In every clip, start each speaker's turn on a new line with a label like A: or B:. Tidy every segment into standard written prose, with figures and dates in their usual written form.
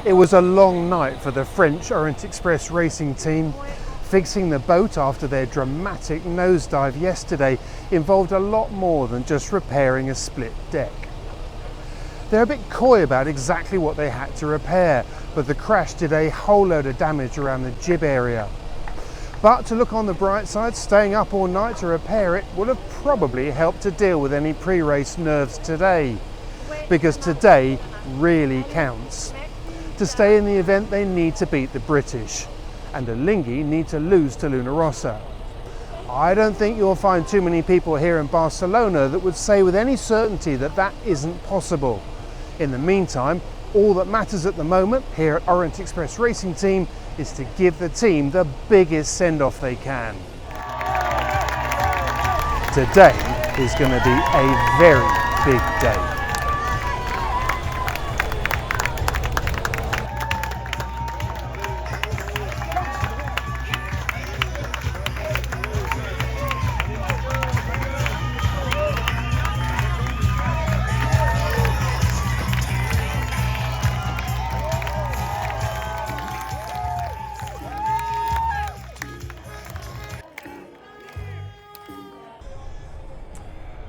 A: It was a long night for the French Orient Express racing team. Fixing the boat after their dramatic nosedive yesterday involved a lot more than just repairing a split deck. They're a bit coy about exactly what they had to repair, but the crash did a whole load of damage around the jib area. But to look on the bright side, staying up all night to repair it would have probably helped to deal with any pre-race nerves today, because today really counts. To stay in the event, they need to beat the British, and Alinghi need to lose to Luna Rossa. I don't think you'll find too many people here in Barcelona that would say with any certainty that that isn't possible. In the meantime, all that matters at the moment here at Orient Express Racing Team is to give the team the biggest send-off they can. Today is going to be a very big day.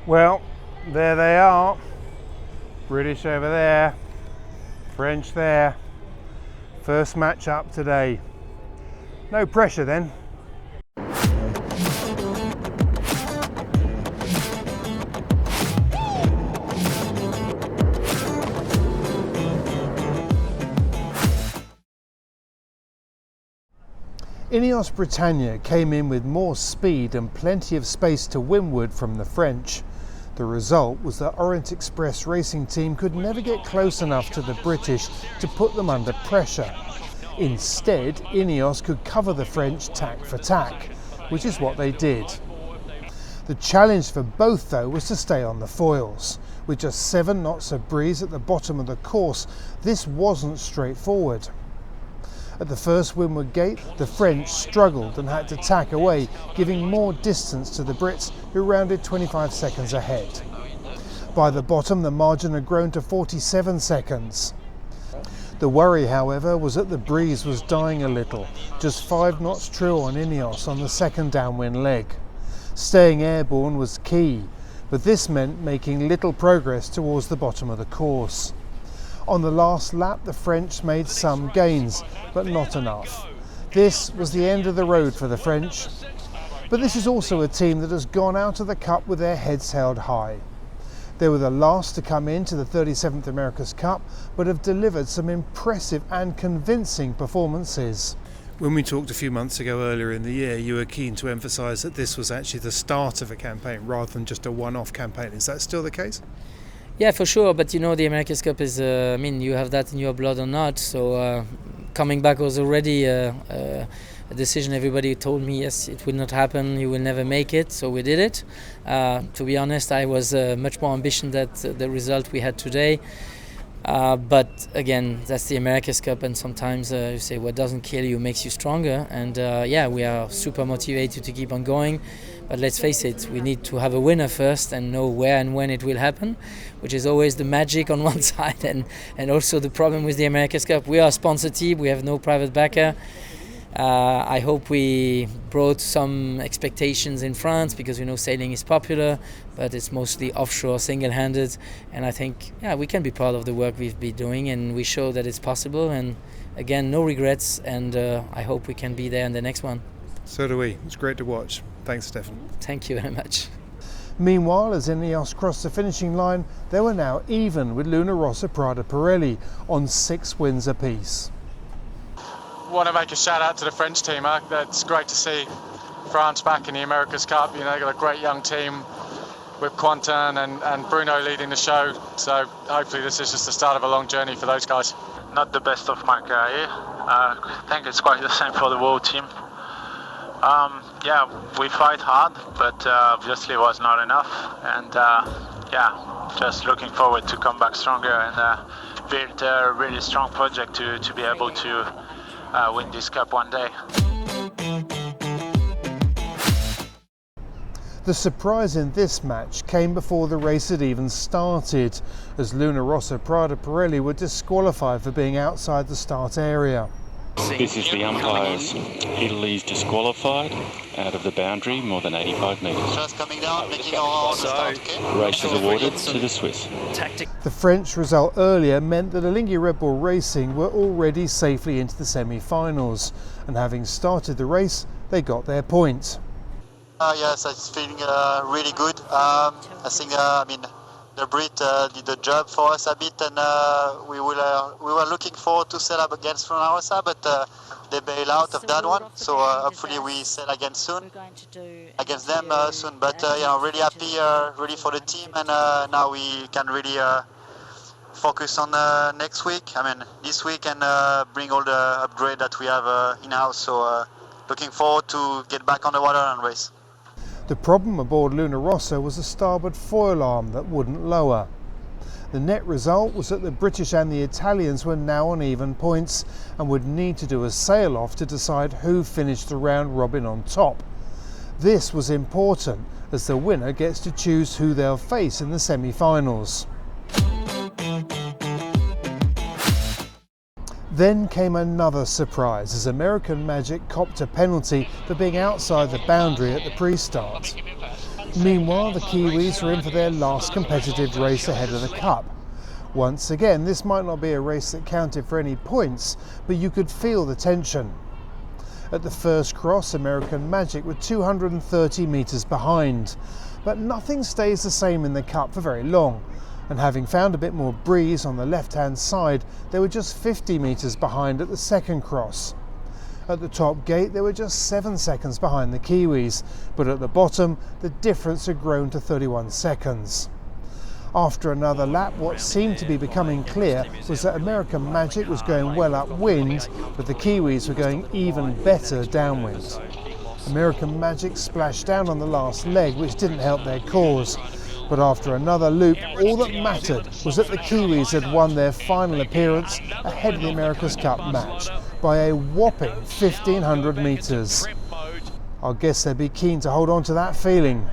A: Well, there they are. British over there, French there. First match up today. No pressure then. Ineos Britannia came in with more speed and plenty of space to windward from the French. The result was that Orient Express Racing Team could never get close enough to the British to put them under pressure. Instead, Ineos could cover the French tack for tack, which is what they did. The challenge for both, though, was to stay on the foils. With just 7 knots of breeze at the bottom of the course, this wasn't straightforward. At the first windward gate, the French struggled and had to tack away, giving more distance to the Brits, who rounded 25 seconds ahead. By the bottom, the margin had grown to 47 seconds. The worry, however, was that the breeze was dying a little, just 5 knots true on Ineos on the second downwind leg. Staying airborne was key, but this meant making little progress towards the bottom of the course. On the last lap, the French made some gains, but not enough. This was the end of the road for the French. But this is also a team that has gone out of the Cup with their heads held high. They were the last to come into the 37th America's Cup, but have delivered some impressive and convincing performances. When we talked a few months ago earlier in the year, you were keen to emphasise that this was actually the start of a campaign rather than just a one-off campaign. Is that still the case?
B: Yeah, for sure, but you know the America's Cup is, you have that in your blood or not, so coming back was already a decision. Everybody told me, yes, it will not happen, you will never make it, so we did it. To be honest, I was much more ambitious than the result we had today. But again, that's the America's Cup, and sometimes you say what doesn't kill you makes you stronger, and we are super motivated to keep on going. But let's face it, we need to have a winner first and know where and when it will happen, which is always the magic on one side and also the problem with the America's Cup. We are a sponsor team, we have no private backer. I hope we brought some expectations in France because sailing is popular, but it's mostly offshore, single-handed, and I think we can be proud of the work we've been doing, and we show that it's possible. And again, no regrets, and I hope we can be there in the next one.
A: So do we. It's great to watch. Thanks, Stefan.
B: Thank you very much.
A: Meanwhile, as Ineos crossed the finishing line, they were now even with Luna Rossa Prada Pirelli on 6 wins apiece.
C: Want to make a shout out to the French team. It's great to see France back in the America's Cup. They've got a great young team with Quentin and Bruno leading the show. So hopefully this is just the start of a long journey for those guys.
D: Not the best of my career. I think it's quite the same for the whole team. We fight hard, but obviously it was not enough. And just looking forward to come back stronger and build a really strong project to be able to win this cup one day.
A: The surprise in this match came before the race had even started, as Luna Rossa Prada Pirelli were disqualified for being outside the start area.
E: This is the umpires. Italy's disqualified out of the boundary more than 85 metres.
F: Just coming down, making our start, okay?
E: Race is awarded to the Swiss.
A: The French result earlier meant that Alinghi Red Bull Racing were already safely into the semi-finals, and having started the race, they got their point.
F: Yes, it's feeling really good. I think, the Brits did the job for us a bit, and we were looking forward to set up against Luna Rossa, but they bailed out of that one. So hopefully we set against them soon. But really happy, really for the team, and now we can really focus on next week. This week, and bring all the upgrade that we have in-house. So looking forward to get back on the water and race.
A: The problem aboard Luna Rossa was a starboard foil arm that wouldn't lower. The net result was that the British and the Italians were now on even points and would need to do a sail-off to decide who finished the round robin on top. This was important, as the winner gets to choose who they'll face in the semi-finals. Then came another surprise, as American Magic copped a penalty for being outside the boundary at the pre-start. Meanwhile, the Kiwis were in for their last competitive race ahead of the Cup. Once again, this might not be a race that counted for any points, but you could feel the tension. At the first cross, American Magic were 230 metres behind, but nothing stays the same in the Cup for very long. And having found a bit more breeze on the left-hand side, they were just 50 metres behind at the second cross. At the top gate, they were just 7 seconds behind the Kiwis, but at the bottom, the difference had grown to 31 seconds. After another lap, what seemed to be becoming clear was that American Magic was going well upwind, but the Kiwis were going even better downwind. American Magic splashed down on the last leg, which didn't help their cause. But after another loop, all that mattered was that the Kiwis had won their final appearance ahead of the America's Cup match by a whopping 1,500 metres. I guess they'd be keen to hold on to that feeling.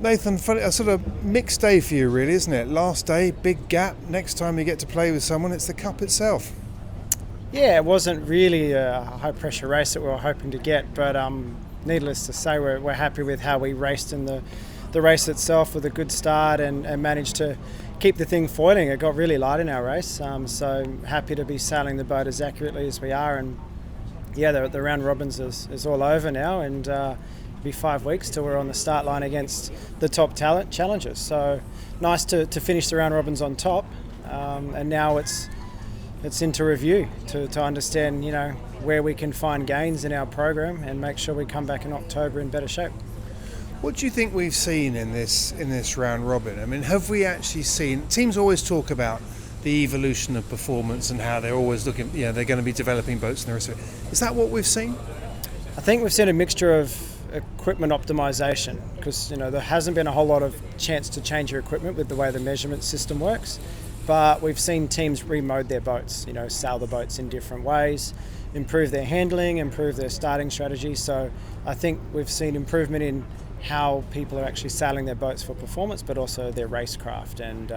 A: Nathan, a sort of mixed day for you really, isn't it? Last day, big gap. Next time you get to play with someone, it's the Cup itself.
G: Yeah, it wasn't really a high pressure race that we were hoping to get, but needless to say, we're happy with how we raced in the race itself with a good start and managed to keep the thing foiling. It got really light in our race, so happy to be sailing the boat as accurately as we are. And yeah, the round robins is all over now, and it'll be 5 weeks till we're on the start line against the top talent challengers. So nice to finish the round robins on top, and now it's into review to understand where we can find gains in our program and make sure we come back in October in better shape.
A: What do you think we've seen in this round robin? I mean, have we actually seen, teams always talk about the evolution of performance and how they're always looking, they're going to be developing boats and the rest of it. Is that what we've seen?
G: I think we've seen a mixture of equipment optimization, because there hasn't been a whole lot of chance to change your equipment with the way the measurement system works, but we've seen teams remode their boats, sail the boats in different ways, improve their handling, improve their starting strategy. So I think we've seen improvement in how people are actually sailing their boats for performance, but also their racecraft. And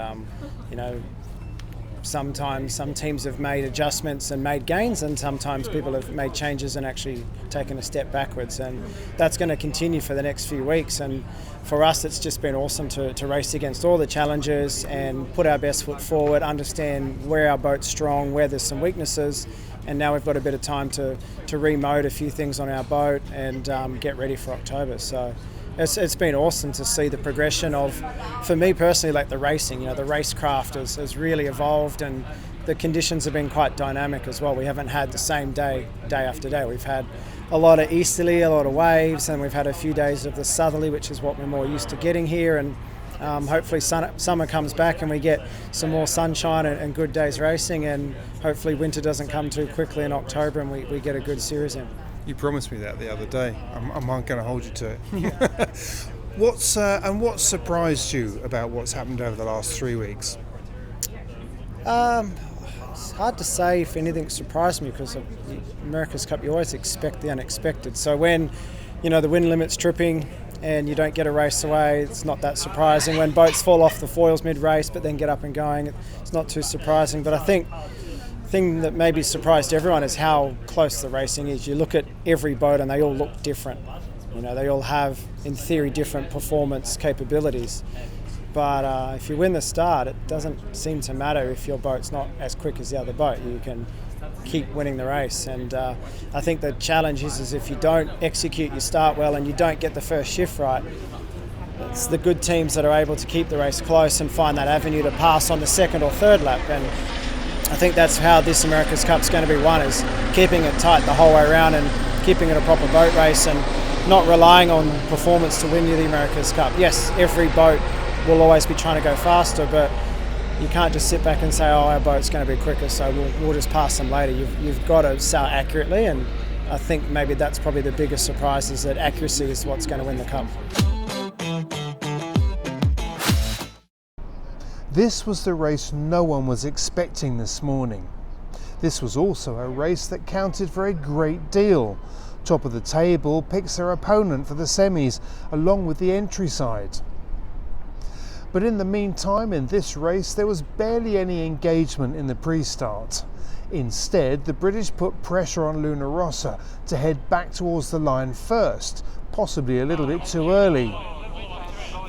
G: sometimes some teams have made adjustments and made gains, and sometimes people have made changes and actually taken a step backwards, and that's going to continue for the next few weeks. And for us, it's just been awesome to race against all the challenges and put our best foot forward, understand where our boat's strong, where there's some weaknesses, and now we've got a bit of time to remode a few things on our boat and get ready for October. So it's been awesome to see the progression of, for me personally, like the racing. The racecraft has really evolved, and the conditions have been quite dynamic as well. We haven't had the same day after day. We've had a lot of easterly, a lot of waves, and we've had a few days of the southerly, which is what we're more used to getting here. And hopefully summer comes back and we get some more sunshine and good days racing, and hopefully winter doesn't come too quickly in October and we get a good series in.
A: You promised me that the other day. I'm going to hold you to it. What surprised you about what's happened over the last 3 weeks?
G: It's hard to say if anything surprised me, because of the America's Cup, you always expect the unexpected. So when the wind limit's tripping, and you don't get a race away, it's not that surprising. When boats fall off the foils mid-race but then get up and going, it's not too surprising. But I think the thing that maybe surprised everyone is how close the racing is. You look at every boat and they all look different. You know, they all have, in theory, different performance capabilities. But if you win the start, it doesn't seem to matter if your boat's not as quick as the other boat. You can keep winning the race, and I think the challenge is if you don't execute your start well and you don't get the first shift right, it's the good teams that are able to keep the race close and find that avenue to pass on the second or third lap. And I think that's how this America's Cup's going to be won, is keeping it tight the whole way around and keeping it a proper boat race and not relying on performance to win you the America's Cup. Yes, every boat will always be trying to go faster, but you can't just sit back and say, oh, our boat's going to be quicker, so we'll just pass them later. You've got to sail accurately, and I think maybe that's probably the biggest surprise, is that accuracy is what's going to win the Cup.
A: This was the race no one was expecting this morning. This was also a race that counted for a great deal. Top of the table picks their opponent for the semis, along with the entry side. But in the meantime, in this race, there was barely any engagement in the pre-start. Instead, the British put pressure on Luna Rossa to head back towards the line first, possibly a little bit too early.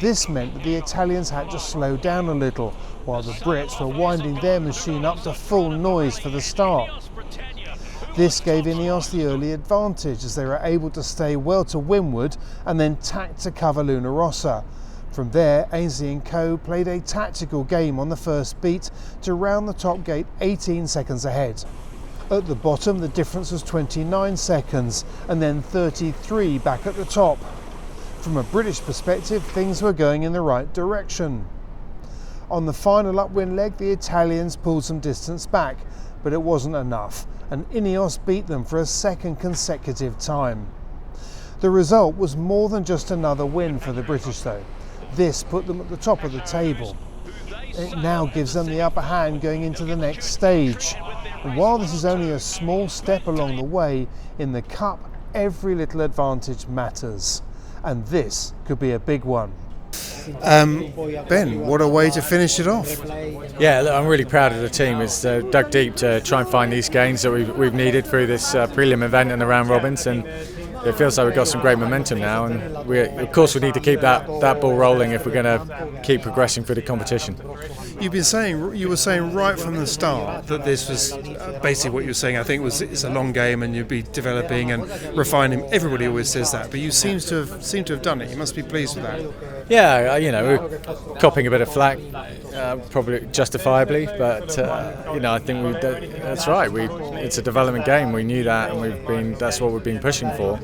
A: This meant that the Italians had to slow down a little, while the Brits were winding their machine up to full noise for the start. This gave Ineos the early advantage, as they were able to stay well to windward and then tack to cover Luna Rossa. From there, Ainsley & Co played a tactical game on the first beat to round the top gate 18 seconds ahead. At the bottom, the difference was 29 seconds, and then 33 back at the top. From a British perspective, things were going in the right direction. On the final upwind leg, the Italians pulled some distance back, but it wasn't enough, and Ineos beat them for a second consecutive time. The result was more than just another win for the British though. This put them at the top of the table. It now gives them the upper hand going into the next stage. And while this is only a small step along the way, in the Cup, every little advantage matters. And this could be a big one. Ben, what a way to finish it off.
H: Yeah, look, I'm really proud of the team. It's dug deep to try and find these gains that we've needed through this prelim event and the round robins, and it feels like we've got some great momentum now, and of course we need to keep that ball rolling if we're going to keep progressing through the competition.
A: You were saying right from the start that this was basically what you were saying. I think it's a long game, and you'd be developing and refining. Everybody always says that, but you seem to have done it. You must be pleased with that.
H: Yeah, we're copping a bit of flack, probably justifiably, but I think that's right. It's a development game. We knew that, and that's what we've been pushing for.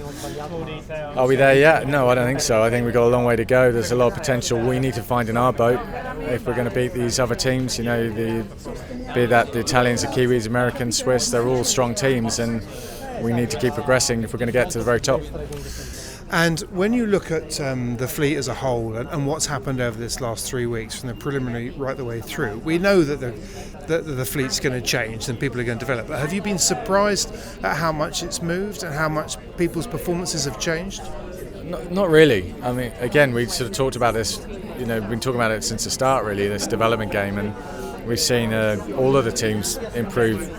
H: Are we there yet? No, I don't think so. I think we've got a long way to go. There's a lot of potential we need to find in our boat if we're going to beat these other teams. Be that the Italians, the Kiwis, Americans, Swiss, they're all strong teams, and we need to keep progressing if we're going to get to the very top.
A: And when you look at the fleet as a whole and what's happened over this last 3 weeks, from the preliminary right the way through, we know that the fleet's going to change and people are going to develop. But have you been surprised at how much it's moved and how much people's performances have changed?
H: Not really. I mean, again, we sort of talked about this. We've been talking about it since the start, really, this development game, and we've seen all of the teams improve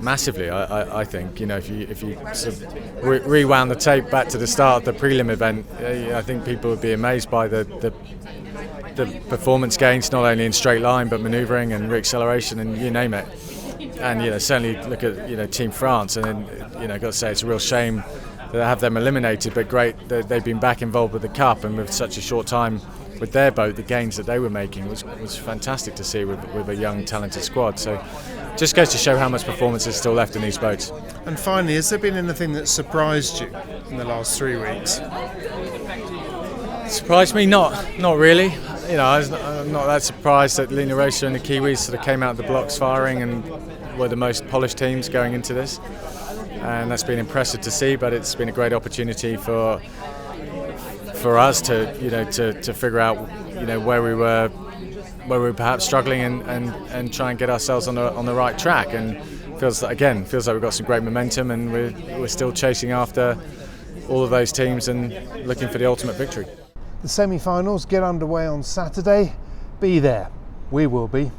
H: massively. I think if you sort of rewound the tape back to the start of the prelim event, I think people would be amazed by the performance gains, not only in straight line but manoeuvring and reacceleration and you name it. And certainly look at Team France, and then got to say it's a real shame that they have them eliminated, but great that they've been back involved with the Cup, and with such a short time with their boat, the gains that they were making was fantastic to see with a young talented squad. So just goes to show how much performance is still left in these boats.
A: And finally, has there been anything that surprised you in the last 3 weeks?
H: Surprised me? Not really. I'm not that surprised that Luna Rossa and the Kiwis sort of came out of the blocks firing and were the most polished teams going into this, and that's been impressive to see. But it's been a great opportunity for us to figure out where we were perhaps struggling and try and get ourselves on the right track. And feels like we've got some great momentum, and we're still chasing after all of those teams and looking for the ultimate victory.
A: The semi-finals get underway on Saturday. Be there. We will be.